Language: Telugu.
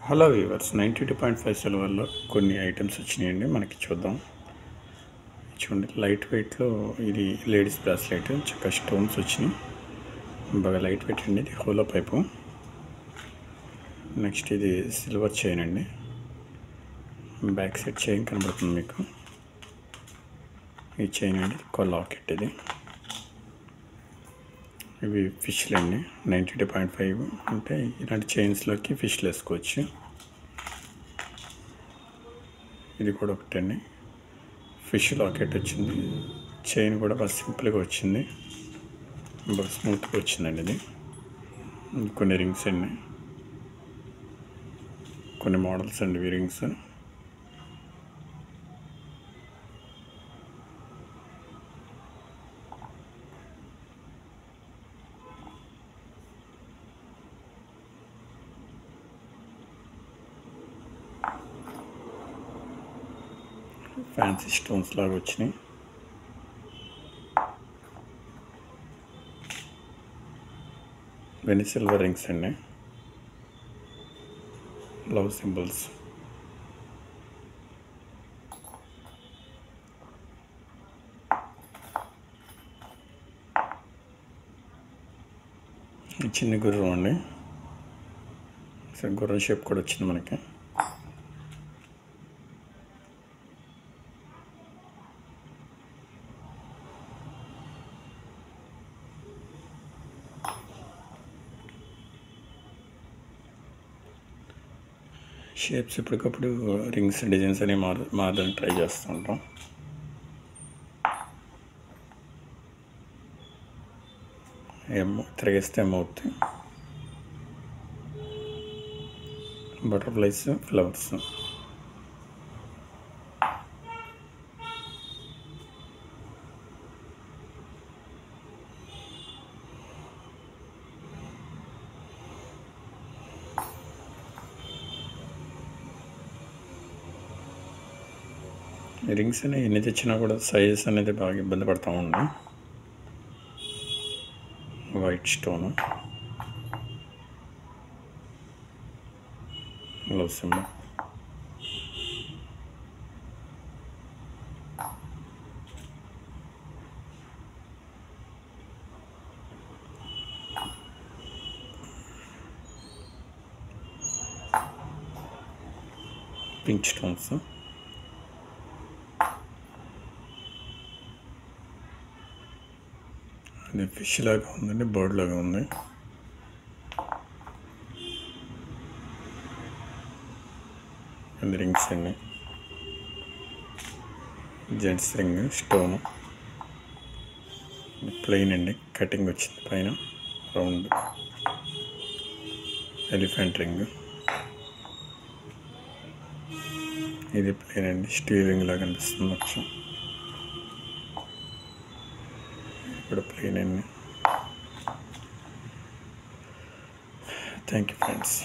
హలో వ్యూవర్స్ 92.5 సిల్వర్లో కొన్ని ఐటమ్స్ వచ్చినాయండి. మనకి చూద్దాం. చూడండి, లైట్ వెయిట్లో ఇది లేడీస్ బ్రాస్లెట్, చక్కగా స్టోన్స్ వచ్చినాయి. బాగా లైట్ వెయిట్ అండి. ఇది హోలో పైపు. నెక్స్ట్ ఇది సిల్వర్ చైన్ అండి. బ్యాక్ సైడ్ చైన్ కనబడుతుంది మీకు. ఈ చైన్ అండి, లాకెట్. ఇది ఇవి ఫిష్లు అండి. 92.5 అంటే ఇలాంటి చైన్స్లోకి ఫిష్లు వేసుకోవచ్చు. ఇది కూడా ఒకటండి, ఫిష్ లాకెట్ వచ్చింది. చైన్ కూడా బాగా సింపుల్గా వచ్చింది, బాగా స్మూత్గా వచ్చిందండి. ఇది కొన్ని రింగ్స్ అండి, కొన్ని మోడల్స్ అండి. ఇవి రింగ్స్ ఫ్యాన్సీ స్టోన్స్ లాగా వచ్చినాయి. ఇవన్నీ సిల్వర్ రింగ్స్ అండి. Love symbols. చిన్న గుర్రం అండి. గుర్రం షేప్ కూడా వచ్చింది మనకి. షేప్స్ ఎప్పటికప్పుడు రింగ్స్ డిజైన్స్ అనేవి మారడానికి ట్రై చేస్తూ ఉంటాం. తిరిగేస్తే ఏమవుతుంది, బటర్ఫ్లైస్, ఫ్లవర్స్. రింగ్స్ అనేవి ఎన్ని తెచ్చినా కూడా సైజెస్ అనేది బాగా ఇబ్బంది పడతా ఉంది. White stone, love symbol. Pink stones. అది ఫిష్ లాగా ఉందండి, బర్డ్ లాగా ఉంది. రింగ్స్ అండి, జెంట్స్ రింగ్ స్టోన్, ప్లెయిన్ అండి, కటింగ్ వచ్చింది పైన రౌండ్. ఎలిఫెంట్ రింగ్, ఇది ప్లెయిన్ అండి, స్టీల్ రింగ్ లాగా అనిపిస్తుంది కొంచెం. ఇప్పుడు ప్లెయిన్ అండి. Thank you friends.